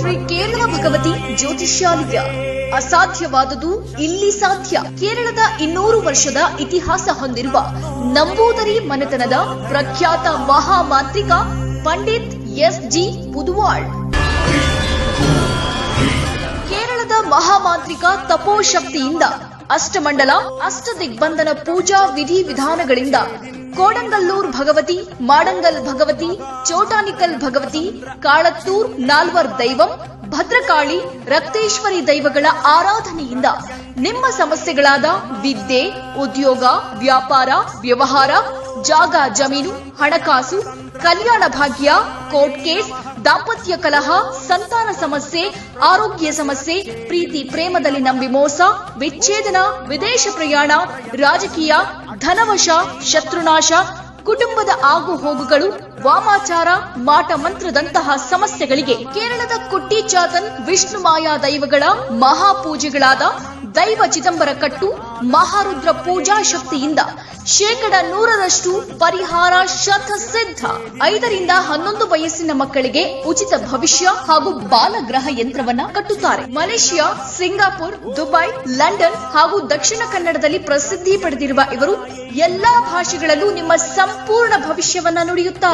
ಶ್ರೀ ಕೇರಳ ಭಗವತಿ ಜ್ಯೋತಿಷ್ಯಾಲಯ. ಅಸಾಧ್ಯವಾದುದು ಇಲ್ಲಿ ಸಾಧ್ಯ. ಕೇರಳದ 200 ವರ್ಷದ ಇತಿಹಾಸ ಹೊಂದಿರುವ ನಂಬೂದರಿ ಮನೆತನದ ಪ್ರಖ್ಯಾತ ಮಹಾಮಾಂತ್ರಿಕ ಪಂಡಿತ್ ಎಸ್.ಜಿ. ಪುದುವಾಳ್. ಕೇರಳದ ಮಹಾಮಾಂತ್ರಿಕ ತಪೋಶಕ್ತಿಯಿಂದ ಅಷ್ಟಮಂಡಲ ಅಷ್ಟದಿಗ್ಬಂಧನ ಪೂಜಾ ವಿಧಿವಿಧಾನಗಳಿಂದ ಕೋಡಂಗಲ್ಲೂರ್ ಭಗವತಿ, ಮಾಡಂಗಲ್ ಭಗವತಿ, ಚೋಟಾನಿಕಲ್ ಭಗವತಿ, ಕಾಳತ್ತೂರ್ ನಾಲ್ವರ್ ದೈವಂ, ಭದ್ರಕಾಳಿ, ರಕ್ತೇಶ್ವರಿ ದೈವಗಳ ಆರಾಧನೆಯಿಂದ ನಿಮ್ಮ ಸಮಸ್ಯೆಗಳಾದ ವಿದ್ಯೆ, ಉದ್ಯೋಗ, ವ್ಯಾಪಾರ, ವ್ಯವಹಾರ, ಜಾಗ ಜಮೀನು, ಹಣಕಾಸು, ಕಲ್ಯಾಣ ಭಾಗ್ಯ, ಕೋರ್ಟ್ ಕೇಸ್, ದಾಂಪತ್ಯ ಕಲಹ, ಸಂತಾನ ಸಮಸ್ಯೆ, ಆರೋಗ್ಯ ಸಮಸ್ಯೆ, ಪ್ರೀತಿ ಪ್ರೇಮದಲ್ಲಿ ನಂಬಿ ಮೋಸ, ವಿಚ್ಛೇದನ, ವಿದೇಶ ಪ್ರಯಾಣ, ರಾಜಕೀಯ, ಧನವಶ, ಶತ್ರುನಾಶ, ಕುಟುಂಬದ ಆಗು ಹೋಗುಗಳು, ವಾಮಾಚಾರ, ಮಾಟ ಮಂತ್ರದಂತಹ ಸಮಸ್ಯೆಗಳಿಗೆ ಕೇರಳದ ಕುಟ್ಟಿ ಚಾತನ್ ವಿಷ್ಣು ಮಾಯಾ ದೈವಗಳ ಮಹಾಪೂಜೆಗಳಾದ ದೈವ ಚಿದಂಬರ ಕಟ್ಟು, ಮಹಾರುದ್ರ ಪೂಜಾ ಶಕ್ತಿಯಿಂದ 100% ಪರಿಹಾರ ಶತಸಿದ್ಧ. 5 ರಿಂದ 11 ವಯಸ್ಸಿನ ಮಕ್ಕಳಿಗೆ ಉಚಿತ ಭವಿಷ್ಯ ಹಾಗೂ ಬಾಲಗ್ರಹ ಯಂತ್ರವನ್ನ ಕಟ್ಟುತ್ತಾರೆ. ಮಲೇಷಿಯಾ, ಸಿಂಗಾಪುರ್, ದುಬೈ, ಲಂಡನ್ ಹಾಗೂ ದಕ್ಷಿಣ ಕನ್ನಡದಲ್ಲಿ ಪ್ರಸಿದ್ಧಿ ಪಡೆದಿರುವ ಇವರು ಎಲ್ಲಾ ಭಾಷೆಗಳಲ್ಲೂ ನಿಮ್ಮ ಸಂಪೂರ್ಣ ಭವಿಷ್ಯವನ್ನ ನುಡಿಯುತ್ತಾರೆ.